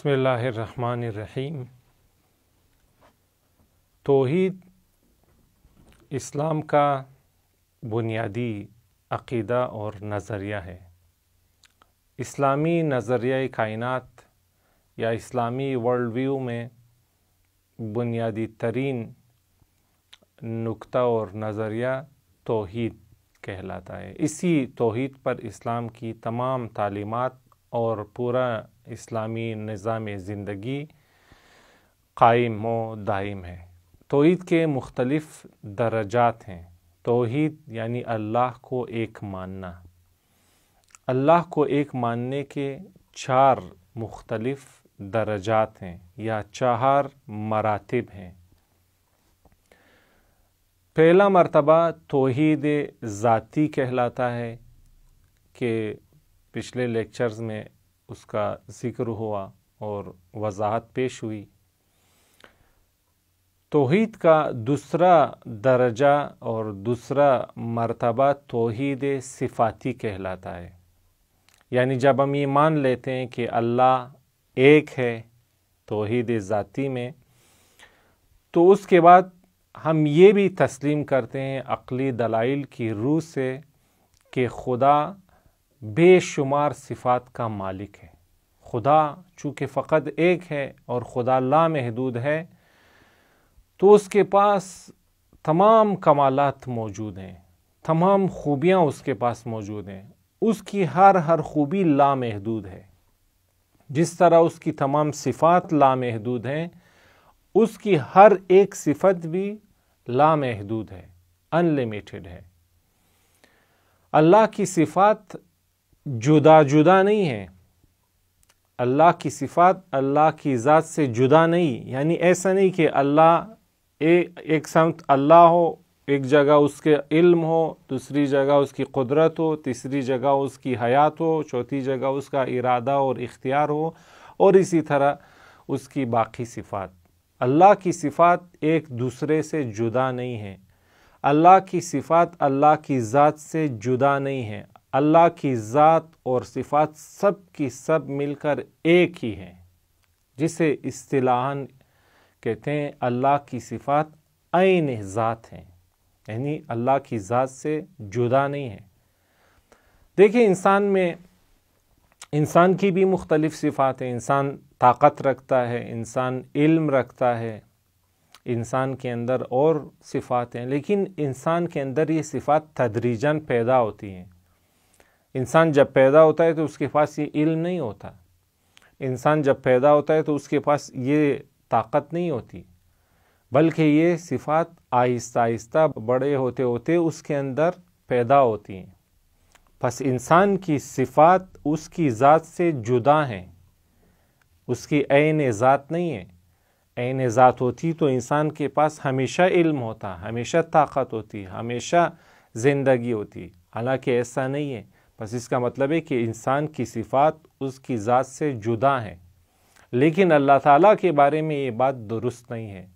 بسم اللہ الرحمن الرحیم۔ توحید اسلام کا بنیادی عقیدہ اور نظریہ ہے۔ اسلامی نظریہ کائنات یا اسلامی ورلڈ ویو میں بنیادی ترین نقطہ اور نظریہ توحید کہلاتا ہے۔ اسی توحید پر اسلام کی تمام تعلیمات اور پورا اسلامی نظام زندگی قائم و دائم ہے۔ توحید کے مختلف درجات ہیں۔ توحید یعنی اللہ کو ایک ماننا۔ اللہ کو ایک ماننے کے 4 مختلف درجات ہیں یا 4 مراتب ہیں۔ پہلا مرتبہ توحید ذاتی کہلاتا ہے کہ پچھلے لیکچرز میں اس کا ذکر ہوا اور وضاحت پیش ہوئی۔ توحید کا دوسرا درجہ اور دوسرا مرتبہ توحید صفاتی کہلاتا ہے، یعنی جب ہم یہ مان لیتے ہیں کہ اللہ ایک ہے توحید ذاتی میں، تو اس کے بعد ہم یہ بھی تسلیم کرتے ہیں عقلی دلائل کی روح سے کہ خدا بے شمار صفات کا مالک ہے۔ خدا چونکہ فقط ایک ہے اور خدا لامحدود ہے، تو اس کے پاس تمام کمالات موجود ہیں، تمام خوبیاں اس کے پاس موجود ہیں۔ اس کی ہر خوبی لامحدود ہے۔ جس طرح اس کی تمام صفات لامحدود ہیں، اس کی ہر ایک صفت بھی لامحدود ہے، انلیمیٹڈ ہے۔ اللہ کی صفات جدا جدا نہیں ہیں۔ اللہ کی صفات اللہ کی ذات سے جدا نہیں، یعنی ایسا نہیں کہ اللہ ایک سمت اللہ ہو، ایک جگہ اس کے علم ہو، دوسری جگہ اس کی قدرت ہو، تیسری جگہ اس کی حیات ہو، چوتھی جگہ اس کا ارادہ اور اختیار ہو، اور اسی طرح اس کی باقی صفات۔ اللہ کی صفات ایک دوسرے سے جدا نہیں ہیں۔ اللہ کی صفات اللہ کی ذات سے جدا نہیں ہیں۔ اللہ کی ذات اور صفات سب کی سب مل کر ایک ہی ہیں، جسے اصطلاحاً کہتے ہیں اللہ کی صفات عین ذات ہیں، یعنی اللہ کی ذات سے جدا نہیں ہیں۔ دیکھیں انسان کی بھی مختلف صفات ہیں۔ انسان طاقت رکھتا ہے، انسان علم رکھتا ہے، انسان کے اندر اور صفات ہیں، لیکن انسان کے اندر یہ صفات تدریجاً پیدا ہوتی ہیں۔ انسان جب پیدا ہوتا ہے تو اس کے پاس یہ علم نہیں ہوتا۔ انسان جب پیدا ہوتا ہے تو اس کے پاس یہ طاقت نہیں ہوتی، بلکہ یہ صفات آہستہ آہستہ بڑے ہوتے ہوتے اس کے اندر پیدا ہوتی ہیں۔ پس انسان کی صفات اس کی ذات سے جدا ہیں، اس کی عین ذات نہیں ہے۔ عین ذات ہوتی تو انسان کے پاس ہمیشہ علم ہوتا، ہمیشہ طاقت ہوتی، ہمیشہ زندگی ہوتی، حالانکہ ایسا نہیں ہے۔ بس اس کا مطلب ہے کہ انسان کی صفات اس کی ذات سے جدا ہیں، لیکن اللہ تعالیٰ کے بارے میں یہ بات درست نہیں ہے،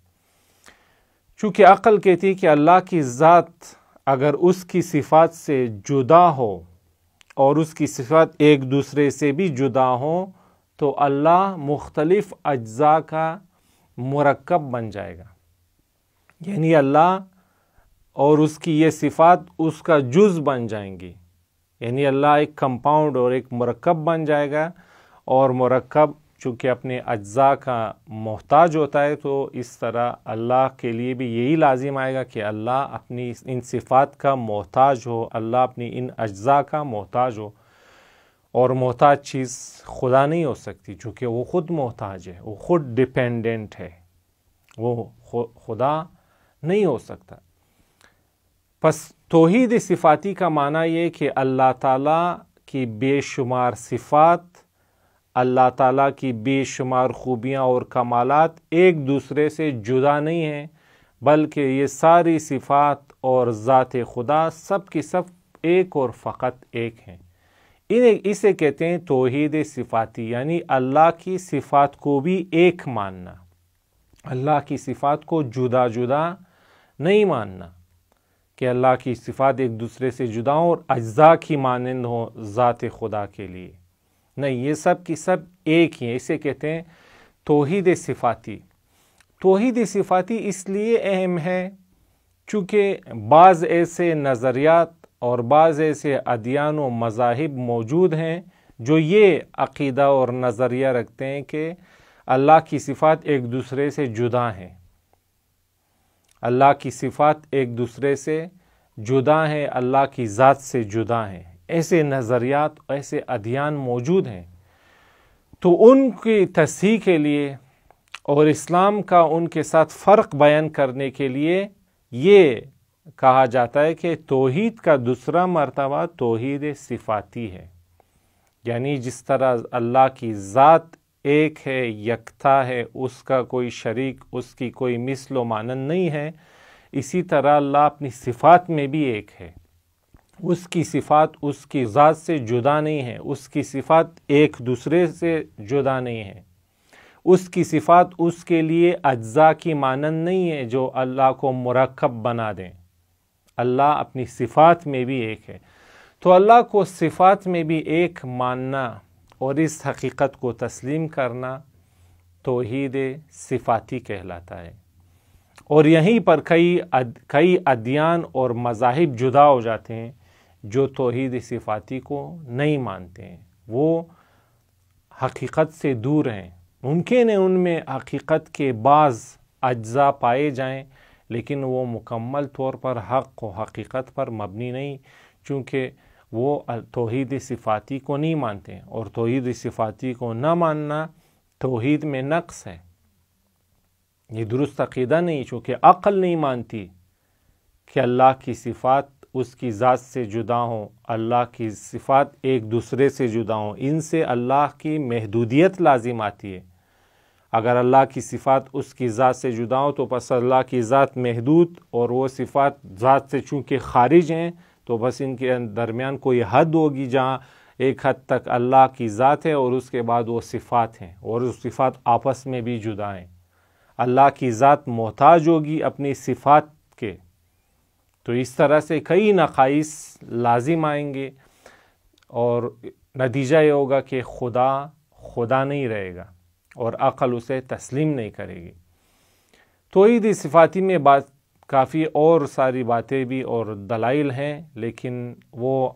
چونکہ عقل کہتی ہے کہ اللہ کی ذات اگر اس کی صفات سے جدا ہو اور اس کی صفات ایک دوسرے سے بھی جدا ہوں تو اللہ مختلف اجزاء کا مرکب بن جائے گا، یعنی اللہ اور اس کی یہ صفات اس کا جز بن جائیں گی، یعنی اللہ ایک کمپاؤنڈ اور ایک مرکب بن جائے گا، اور مرکب چونکہ اپنے اجزاء کا محتاج ہوتا ہے تو اس طرح اللہ کے لیے بھی یہی لازم آئے گا کہ اللہ اپنی ان صفات کا محتاج ہو، اللہ اپنی ان اجزاء کا محتاج ہو، اور محتاج چیز خدا نہیں ہو سکتی، چونکہ وہ خود محتاج ہے، وہ خود ڈیپینڈنٹ ہے، وہ خدا نہیں ہو سکتا۔ پس توحید صفاتی کا معنی یہ کہ اللہ تعالیٰ کی بے شمار صفات، اللہ تعالیٰ کی بے شمار خوبیاں اور کمالات ایک دوسرے سے جدا نہیں ہیں، بلکہ یہ ساری صفات اور ذات خدا سب کی سب ایک اور فقط ایک ہیں۔ اسے کہتے ہیں توحید صفاتی، یعنی اللہ کی صفات کو بھی ایک ماننا، اللہ کی صفات کو جدا جدا نہیں ماننا کہ اللہ کی صفات ایک دوسرے سے جدا ہوں اور اجزاء کی مانند ہوں ذات خدا کے لیے۔ نہیں، یہ سب کی سب ایک ہی ہیں. اسے کہتے ہیں توحید صفاتی. توحید صفاتی اس لیے اہم ہے چونکہ بعض ایسے نظریات اور بعض ایسے ادیان و مذاہب موجود ہیں جو یہ عقیدہ اور نظریہ رکھتے ہیں کہ اللہ کی صفات ایک دوسرے سے جدا ہیں. اللہ کی صفات ایک دوسرے سے جدا ہیں، اللہ کی ذات سے جدا ہیں. ایسے نظریات، ایسے ادیان موجود ہیں. تو ان کی تصحیح کے لیے اور اسلام کا ان کے ساتھ فرق بیان کرنے کے لیے یہ کہا جاتا ہے کہ توحید کا دوسرا مرتبہ توحید صفاتی ہے. یعنی جس طرح اللہ کی ذات ایک ہے، یکتا ہے، اس کا کوئی شریک، اس کی کوئی مثل و مانند نہیں ہے، اسی طرح اللہ اپنی صفات میں بھی ایک ہے. اس کی صفات اس کی ذات سے جدا نہیں ہے، اس کی صفات ایک دوسرے سے جدا نہیں ہے. اس کی صفات اس کے لیے اجزاء کی مانند نہیں ہے جو اللہ کو مرکب بنا دیں. اللہ اپنی صفات میں بھی ایک ہے. تو اللہ کو صفات میں بھی ایک ماننا اور اس حقیقت کو تسلیم کرنا توحید صفاتی کہلاتا ہے. اور یہیں پر کئی ادیان اور مذاہب جدا ہو جاتے ہیں جو توحید صفاتی کو نہیں مانتے ہیں، وہ حقیقت سے دور ہیں. ممکن ہے ان میں حقیقت کے بعض اجزاء پائے جائیں، لیکن وہ مکمل طور پر حق و حقیقت پر مبنی نہیں، چونکہ وہ توحید صفاتی کو نہیں مانتے ہیں. اور توحید صفاتی کو نہ ماننا توحید میں نقص ہے، یہ درست عقیدہ نہیں، چونکہ عقل نہیں مانتی کہ اللہ کی صفات اس کی ذات سے جدا ہوں، اللہ کی صفات ایک دوسرے سے جدا ہوں. ان سے اللہ کی محدودیت لازم آتی ہے. اگر اللہ کی صفات اس کی ذات سے جدا ہوں تو پس اللہ کی ذات محدود، اور وہ صفات ذات سے چونکہ خارج ہیں تو بس ان کے درمیان کوئی حد ہوگی جہاں ایک حد تک اللہ کی ذات ہے اور اس کے بعد وہ صفات ہیں، اور وہ صفات آپس میں بھی جدا ہیں. اللہ کی ذات محتاج ہوگی اپنی صفات کے. تو اس طرح سے کئی نقائص لازم آئیں گے اور نتیجہ یہ ہوگا کہ خدا نہیں رہے گا اور عقل اسے تسلیم نہیں کرے گی. توحید صفاتی میں کافی اور ساری باتیں بھی اور دلائل ہیں، لیکن وہ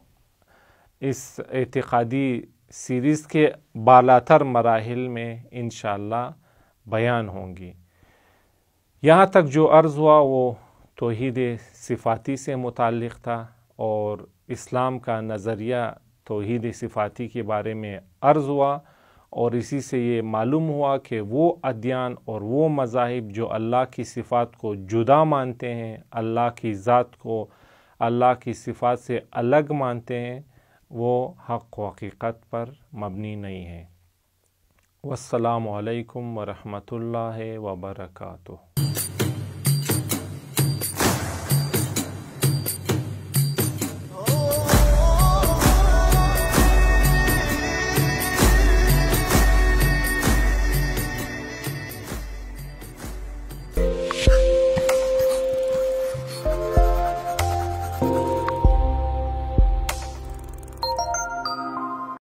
اس اعتقادی سیریز کے بالاتر مراحل میں انشاءاللہ بیان ہوں گی. یہاں تک جو عرض ہوا وہ توحید صفاتی سے متعلق تھا، اور اسلام کا نظریہ توحید صفاتی کے بارے میں عرض ہوا، اور اسی سے یہ معلوم ہوا کہ وہ ادیان اور وہ مذاہب جو اللہ کی صفات کو جدا مانتے ہیں، اللہ کی ذات کو اللہ کی صفات سے الگ مانتے ہیں، وہ حق و حقیقت پر مبنی نہیں ہیں. والسلام علیکم ورحمۃ اللہ وبرکاتہ.